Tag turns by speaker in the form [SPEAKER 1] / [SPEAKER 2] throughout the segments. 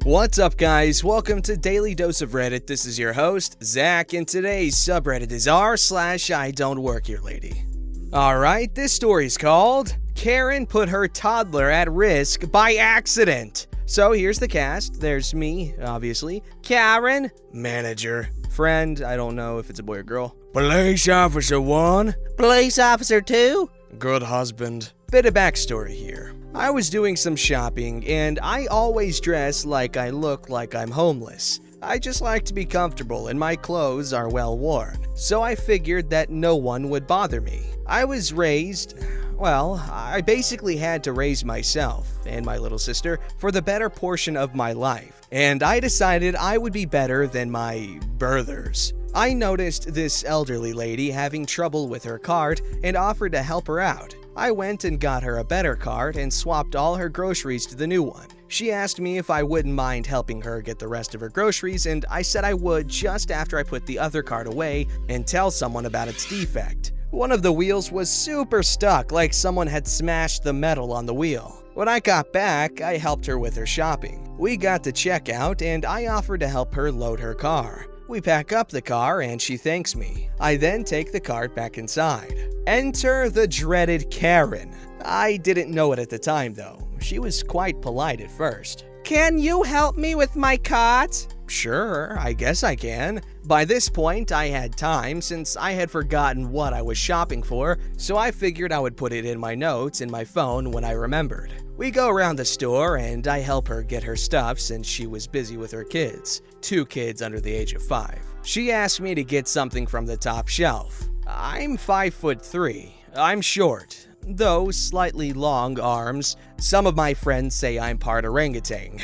[SPEAKER 1] What's up, guys? Welcome to Daily Dose of Reddit. This is your host, Zach, and today's subreddit is r/IDontWorkHereLady. Alright, this story's called Karen Put Her Toddler at Risk by Accident. So here's the cast. There's me, obviously. Karen, manager. Friend, I don't know if it's a boy or girl. Police Officer 1. Police Officer 2. Good husband. Bit of backstory here. I was doing some shopping, and I always dress like I look like I'm homeless. I just like to be comfortable, and my clothes are well worn, so I figured that no one would bother me. I was raised, I basically had to raise myself and my little sister for the better portion of my life, and I decided I would be better than my birthers. I noticed this elderly lady having trouble with her cart and offered to help her out. I went and got her a better cart and swapped all her groceries to the new one. She asked me if I wouldn't mind helping her get the rest of her groceries, and I said I would just after I put the other cart away and tell someone about its defect. One of the wheels was super stuck, like someone had smashed the metal on the wheel. When I got back, I helped her with her shopping. We got to checkout, and I offered to help her load her car. We pack up the car and she thanks me. I then take the cart back inside. Enter the dreaded Karen. I didn't know it at the time though. She was quite polite at first. Can you help me with my cart? Sure, I guess I can. By this point, I had time since I had forgotten what I was shopping for, so I figured I would put it in my notes in my phone when I remembered. We go around the store and I help her get her stuff since she was busy with her kids. 2 kids under the age of 5. She asked me to get something from the top shelf. I'm 5'3". I'm short, though slightly long arms. Some of my friends say I'm part orangutan.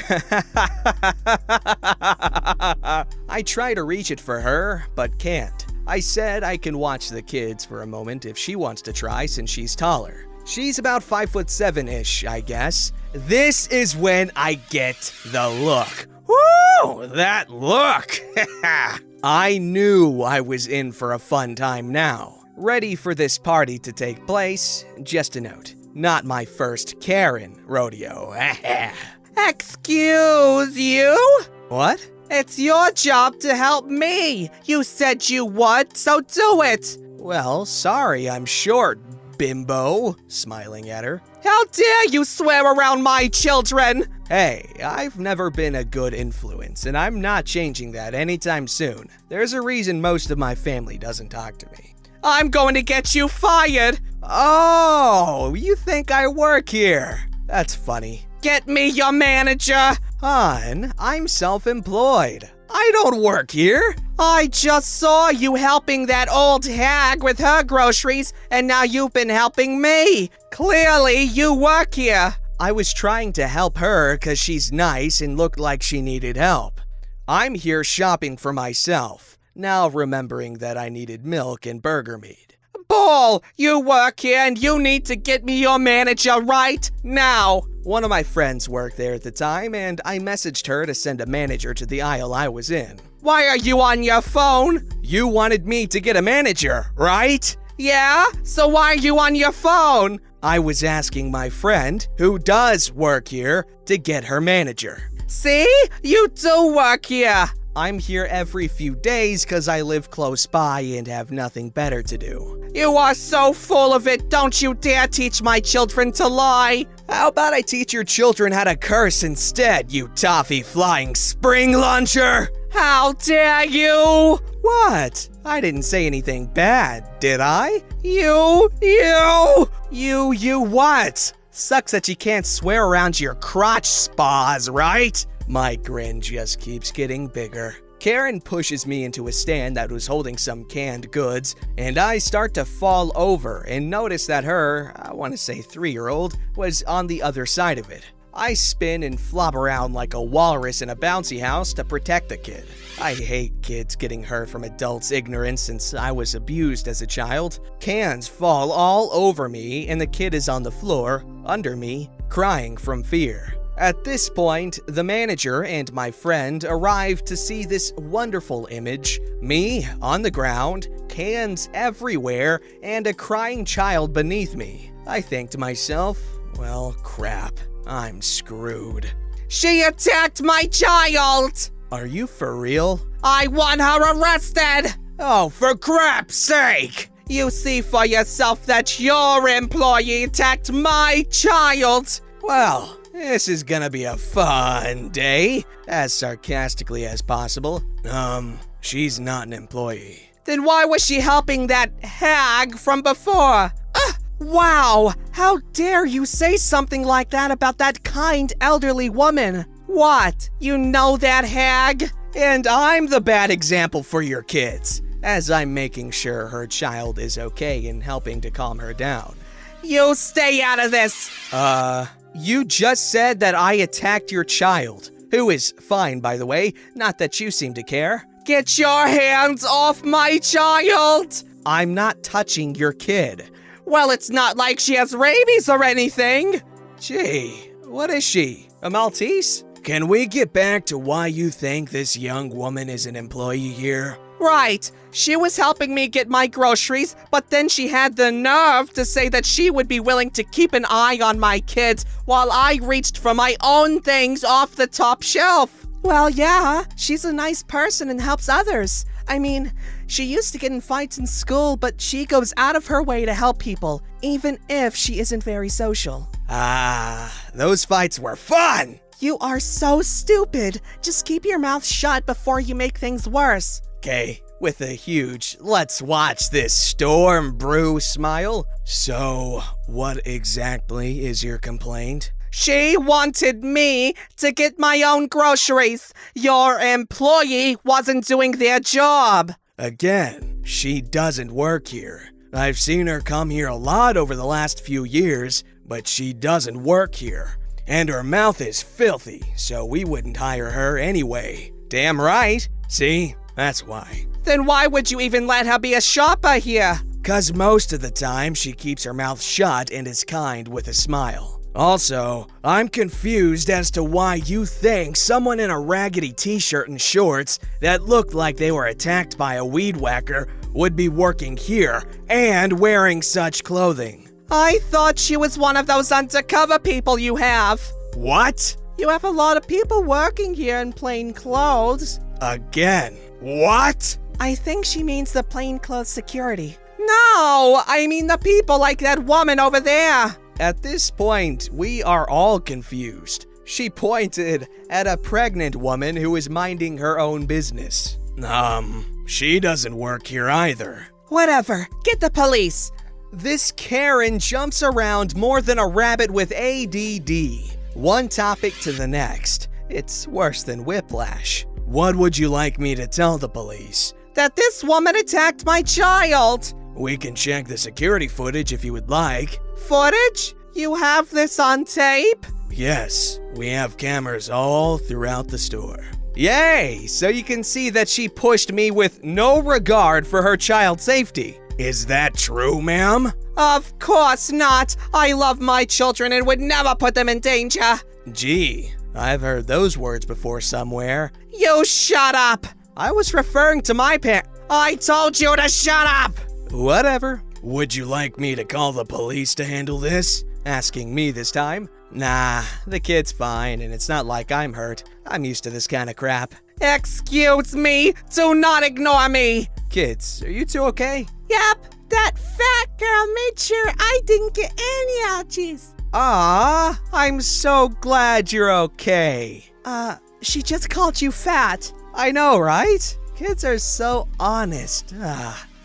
[SPEAKER 1] I try to reach it for her, but can't. I said I can watch the kids for a moment if she wants to try since she's taller. She's about 5'7"-ish, I guess. This is when I get the look. Woo! That look! I knew I was in for a fun time now. Ready for this party to take place. Just a note, not my first Karen rodeo. Excuse you? What? It's your job to help me. You said you would, so do it. Well, sorry, I'm short, bimbo. Smiling at her. How dare you swear around my children? Hey, I've never been a good influence, and I'm not changing that anytime soon. There's a reason most of my family doesn't talk to me. I'm going to get you fired! Oh, you think I work here? That's funny. Get me your manager! Hon, I'm self-employed. I don't work here. I just saw you helping that old hag with her groceries, and now you've been helping me. Clearly, you work here. I was trying to help her because she's nice and looked like she needed help. I'm here shopping for myself, now remembering that I needed milk and burger meat. Bull, you work here and you need to get me your manager right now. One of my friends worked there at the time, and I messaged her to send a manager to the aisle I was in. Why are you on your phone? You wanted me to get a manager, right? Yeah? So why are you on your phone? I was asking my friend, who does work here, to get her manager. See? You do work here. I'm here every few days because I live close by and have nothing better to do. You are so full of it, don't you dare teach my children to lie. How about I teach your children how to curse instead, you toffee flying spring launcher? How dare you? What? I didn't say anything bad, did I? You what? Sucks that you can't swear around your crotch spas, right? My grin just keeps getting bigger. Karen pushes me into a stand that was holding some canned goods, and I start to fall over and notice that her, I want to say 3-year-old, was on the other side of it. I spin and flop around like a walrus in a bouncy house to protect the kid. I hate kids getting hurt from adults' ignorance since I was abused as a child. Cans fall all over me and the kid is on the floor, under me, crying from fear. At this point, the manager and my friend arrived to see this wonderful image. Me on the ground, cans everywhere, and a crying child beneath me. I think to myself, well, crap, I'm screwed.
[SPEAKER 2] She attacked my child!
[SPEAKER 1] Are you for real?
[SPEAKER 2] I want her arrested!
[SPEAKER 1] Oh, for crap's sake!
[SPEAKER 2] You see for yourself that your employee attacked my child!
[SPEAKER 1] Well, this is gonna be a fun day, as sarcastically as possible. She's not an employee.
[SPEAKER 2] Then why was she helping that hag from before? Wow! How dare you say something like that about that kind elderly woman? What? You know that hag?
[SPEAKER 1] And I'm the bad example for your kids, as I'm making sure her child is okay and helping to calm her down.
[SPEAKER 2] You stay out of this!
[SPEAKER 1] You just said that I attacked your child, who is fine, by the way, not that you seem to care.
[SPEAKER 2] Get your hands off my child!
[SPEAKER 1] I'm not touching your kid.
[SPEAKER 2] Well, it's not like she has rabies or anything.
[SPEAKER 1] Gee, what is she? A Maltese? Can we get back to why you think this young woman is an employee here?
[SPEAKER 2] Right. She was helping me get my groceries, but then she had the nerve to say that she would be willing to keep an eye on my kids while I reached for my own things off the top shelf. Well, yeah, she's a nice person and helps others. I mean, she used to get in fights in school, but she goes out of her way to help people, even if she isn't very social.
[SPEAKER 1] Those fights were fun!
[SPEAKER 2] You are so stupid. Just keep your mouth shut before you make things worse.
[SPEAKER 1] Okay, with a huge "let's watch this storm brew" smile. So, what exactly is your complaint?
[SPEAKER 2] She wanted me to get my own groceries. Your employee wasn't doing their job.
[SPEAKER 1] Again, she doesn't work here. I've seen her come here a lot over the last few years, but she doesn't work here. And her mouth is filthy, so we wouldn't hire her anyway. Damn right. See? That's why.
[SPEAKER 2] Then why would you even let her be a shopper here?
[SPEAKER 1] 'Cause most of the time she keeps her mouth shut and is kind with a smile. Also, I'm confused as to why you think someone in a raggedy t-shirt and shorts that looked like they were attacked by a weed whacker would be working here and wearing such clothing.
[SPEAKER 2] I thought she was one of those undercover people you have.
[SPEAKER 1] What?
[SPEAKER 2] You have a lot of people working here in plain clothes.
[SPEAKER 1] Again? What?
[SPEAKER 2] I think she means the plainclothes security. No, I mean the people like that woman over there.
[SPEAKER 1] At this point, we are all confused. She pointed at a pregnant woman who was minding her own business. She doesn't work here either.
[SPEAKER 2] Whatever, get the police.
[SPEAKER 1] This Karen jumps around more than a rabbit with ADD. One topic to the next. It's worse than whiplash. What would you like me to tell the police?
[SPEAKER 2] That this woman attacked my child.
[SPEAKER 1] We can check the security footage if you would like.
[SPEAKER 2] Footage? You have this on tape?
[SPEAKER 1] Yes, we have cameras all throughout the store. Yay! So you can see that she pushed me with no regard for her child's safety. Is that true, ma'am?
[SPEAKER 2] Of course not. I love my children and would never put them in danger.
[SPEAKER 1] Gee, I've heard those words before somewhere.
[SPEAKER 2] You shut up.
[SPEAKER 1] I was referring to my
[SPEAKER 2] I told you to shut up.
[SPEAKER 1] Whatever. Would you like me to call the police to handle this? Asking me this time. Nah, the kid's fine and it's not like I'm hurt. I'm used to this kind of crap.
[SPEAKER 2] Excuse me, do not ignore me.
[SPEAKER 1] Kids, are you two okay?
[SPEAKER 2] Yep, that fat girl made sure I didn't get any allergies.
[SPEAKER 1] I'm so glad you're okay.
[SPEAKER 2] She just called you fat.
[SPEAKER 1] I know, right? Kids are so honest.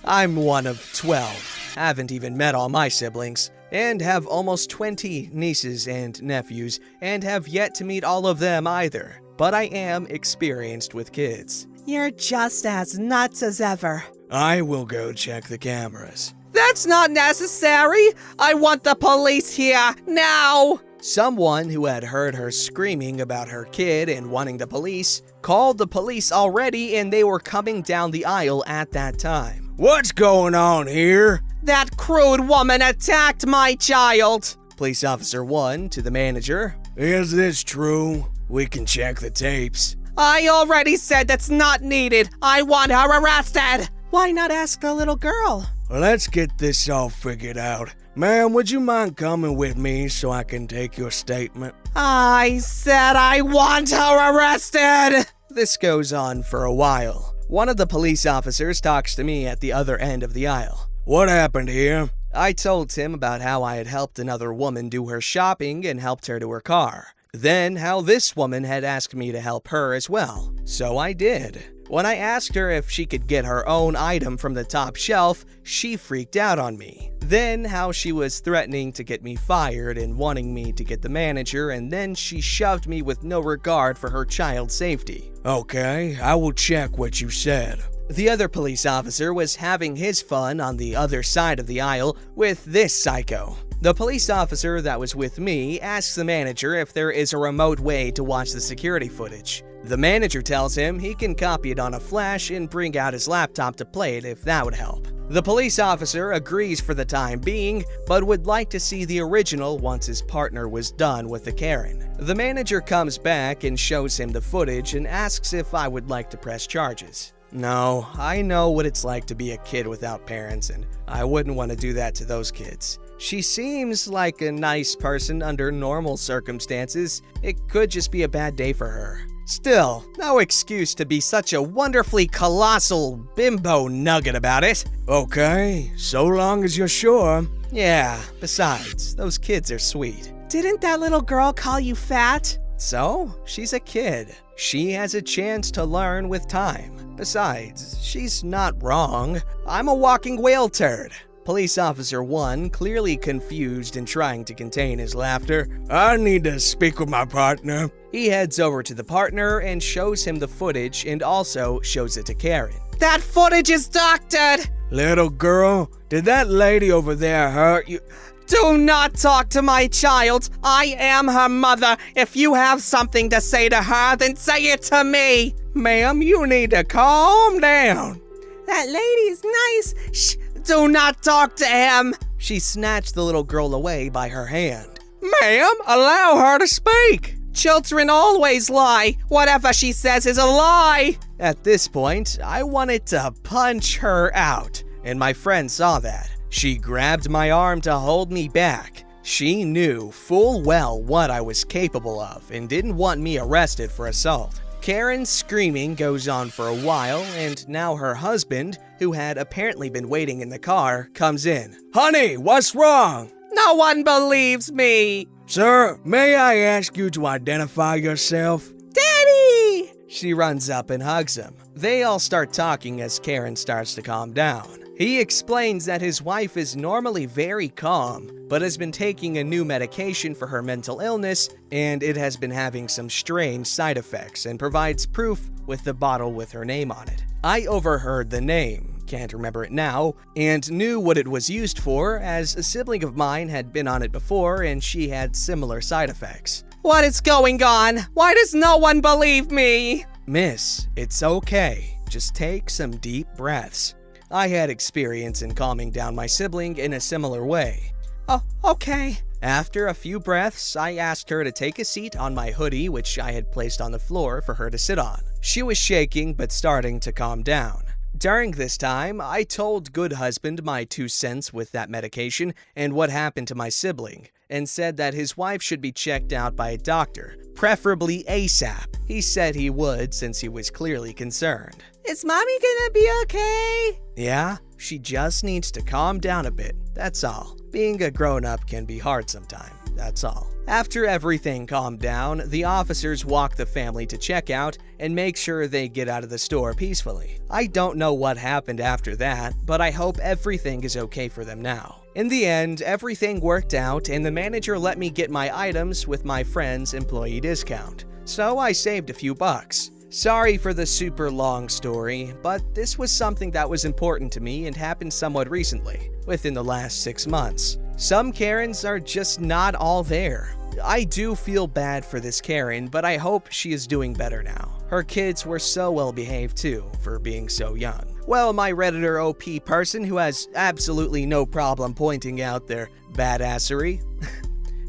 [SPEAKER 1] I'm one of 12. Haven't even met all my siblings. And have almost 20 nieces and nephews, and have yet to meet all of them either. But I am experienced with kids.
[SPEAKER 2] You're just as nuts as ever.
[SPEAKER 1] I will go check the cameras.
[SPEAKER 2] That's not necessary. I want the police here, now.
[SPEAKER 1] Someone who had heard her screaming about her kid and wanting the police called the police already, and they were coming down the aisle at that time. What's going on here?
[SPEAKER 2] That crude woman attacked my child.
[SPEAKER 1] Police Officer 1 to the manager. Is this true? We can check the tapes.
[SPEAKER 2] I already said that's not needed. I want her arrested. Why not ask the little girl?
[SPEAKER 1] Let's get this all figured out. Ma'am, would you mind coming with me so I can take your statement?
[SPEAKER 2] I said I want her arrested!
[SPEAKER 1] This goes on for a while. One of the police officers talks to me at the other end of the aisle. What happened here? I told him about how I had helped another woman do her shopping and helped her to her car. Then how this woman had asked me to help her as well. So I did. When I asked her if she could get her own item from the top shelf, she freaked out on me. Then how she was threatening to get me fired and wanting me to get the manager, and then she shoved me with no regard for her child's safety. Okay, I will check what you said. The other police officer was having his fun on the other side of the aisle with this psycho. The police officer that was with me asks the manager if there is a remote way to watch the security footage. The manager tells him he can copy it on a flash and bring out his laptop to play it if that would help. The police officer agrees for the time being, but would like to see the original once his partner was done with the Karen. The manager comes back and shows him the footage and asks if I would like to press charges. No, I know what it's like to be a kid without parents, and I wouldn't want to do that to those kids. She seems like a nice person under normal circumstances. It could just be a bad day for her. Still, no excuse to be such a wonderfully colossal bimbo nugget about it. Okay, so long as you're sure. Yeah, besides, those kids are sweet.
[SPEAKER 2] Didn't that little girl call you fat?
[SPEAKER 1] So, she's a kid. She has a chance to learn with time. Besides, she's not wrong. I'm a walking whale turd. Police Officer 1, clearly confused and trying to contain his laughter. I need to speak with my partner. He heads over to the partner and shows him the footage and also shows it to Karen.
[SPEAKER 2] That footage is doctored!
[SPEAKER 1] Little girl, did that lady over there hurt you?
[SPEAKER 2] Do not talk to my child. I am her mother. If you have something to say to her, then say it to me.
[SPEAKER 1] Ma'am, you need to calm down.
[SPEAKER 2] That lady is nice. Shh. Do not talk to him!
[SPEAKER 1] She snatched the little girl away by her hand. Ma'am, allow her to speak!
[SPEAKER 2] Children always lie. Whatever she says is a lie.
[SPEAKER 1] At this point, I wanted to punch her out, and my friend saw that. She grabbed my arm to hold me back. She knew full well what I was capable of and didn't want me arrested for assault. Karen's screaming goes on for a while, and now her husband, who had apparently been waiting in the car, comes in. Honey, what's wrong?
[SPEAKER 2] No one believes me.
[SPEAKER 1] Sir, may I ask you to identify yourself?
[SPEAKER 2] Daddy!
[SPEAKER 1] She runs up and hugs him. They all start talking as Karen starts to calm down. He explains that his wife is normally very calm, but has been taking a new medication for her mental illness, and it has been having some strange side effects, and provides proof with the bottle with her name on it. I overheard the name, can't remember it now, and knew what it was used for, as a sibling of mine had been on it before and she had similar side effects.
[SPEAKER 2] What is going on? Why does no one believe me?
[SPEAKER 1] Miss, it's okay. Just take some deep breaths. I had experience in calming down my sibling in a similar way.
[SPEAKER 2] Oh, okay.
[SPEAKER 1] After a few breaths, I asked her to take a seat on my hoodie, which I had placed on the floor for her to sit on. She was shaking but starting to calm down. During this time, I told Good Husband my 2 cents with that medication and what happened to my sibling, and said that his wife should be checked out by a doctor, preferably ASAP. He said he would since he was clearly concerned.
[SPEAKER 2] Is Mommy gonna be okay?
[SPEAKER 1] Yeah, she just needs to calm down a bit, that's all. Being a grown-up can be hard sometimes, that's all. After everything calmed down, the officers walk the family to checkout and make sure they get out of the store peacefully. I don't know what happened after that, but I hope everything is okay for them now. In the end, everything worked out and the manager let me get my items with my friend's employee discount. So I saved a few bucks. Sorry for the super long story, but this was something that was important to me and happened somewhat recently, within the last 6 months. Some Karens are just not all there. I do feel bad for this Karen, but I hope she is doing better now. Her kids were so well behaved too, for being so young. Well, my Redditor OP person who has absolutely no problem pointing out their badassery.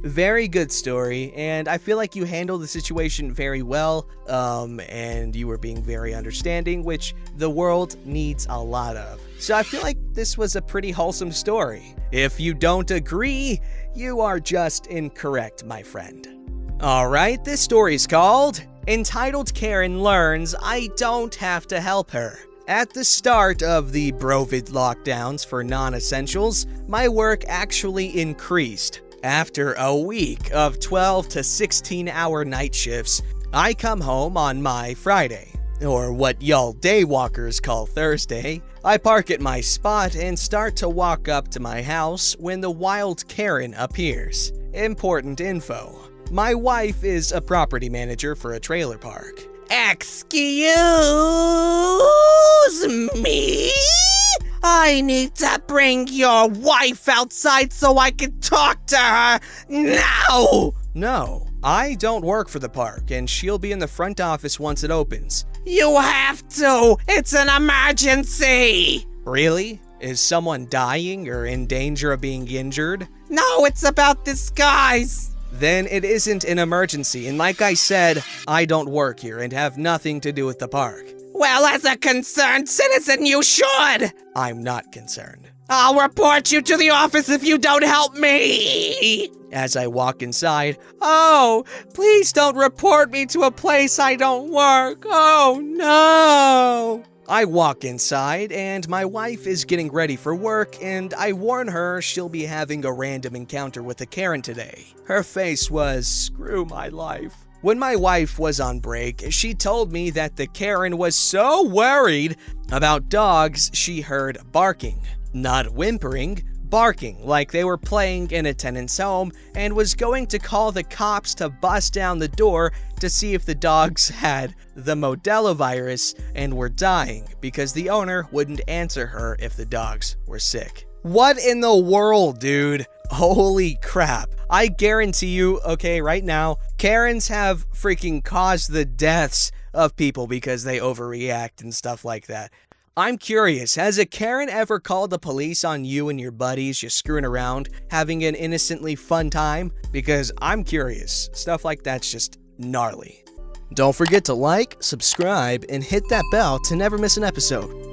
[SPEAKER 1] Very good story, and I feel like you handled the situation very well, and you were being very understanding, which the world needs a lot of. So I feel like this was a pretty wholesome story. If you don't agree, you are just incorrect, my friend. Alright, this story's called Entitled Karen Learns I Don't Have to Help Her. At the start of the Brovid lockdowns for non-essentials, my work actually increased. After a week of 12 to 16-hour night shifts, I come home on my Friday, or what y'all daywalkers call Thursday. I park at my spot and start to walk up to my house when the wild Karen appears. Important info. My wife is a property manager for a trailer park.
[SPEAKER 2] Excuse me? I need to bring your wife outside so I can talk to her now!
[SPEAKER 1] No, I don't work for the park, and she'll be in the front office once it opens.
[SPEAKER 2] You have to! It's an emergency!
[SPEAKER 1] Really? Is someone dying or in danger of being injured?
[SPEAKER 2] No, it's about this guy's!
[SPEAKER 1] Then it isn't an emergency, and like I said, I don't work here and have nothing to do with the park.
[SPEAKER 2] Well, as a concerned citizen, you should!
[SPEAKER 1] I'm not concerned.
[SPEAKER 2] I'll report you to the office if you don't help me!
[SPEAKER 1] As I walk inside, oh, please don't report me to a place I don't work. Oh no! I walk inside, and my wife is getting ready for work, and I warn her she'll be having a random encounter with a Karen today. Her face was, screw my life. When my wife was on break, she told me that the Karen was so worried about dogs she heard barking. Not whimpering, barking like they were playing in a tenant's home, and was going to call the cops to bust down the door to see if the dogs had the Modelo virus and were dying because the owner wouldn't answer her if the dogs were sick. What in the world, dude? Holy crap. I guarantee you, okay, right now, Karens have freaking caused the deaths of people because they overreact and stuff like that. I'm curious, has a Karen ever called the police on you and your buddies just screwing around, having an innocently fun time? Because I'm curious. Stuff like that's just gnarly. Don't forget to like, subscribe, and hit that bell to never miss an episode.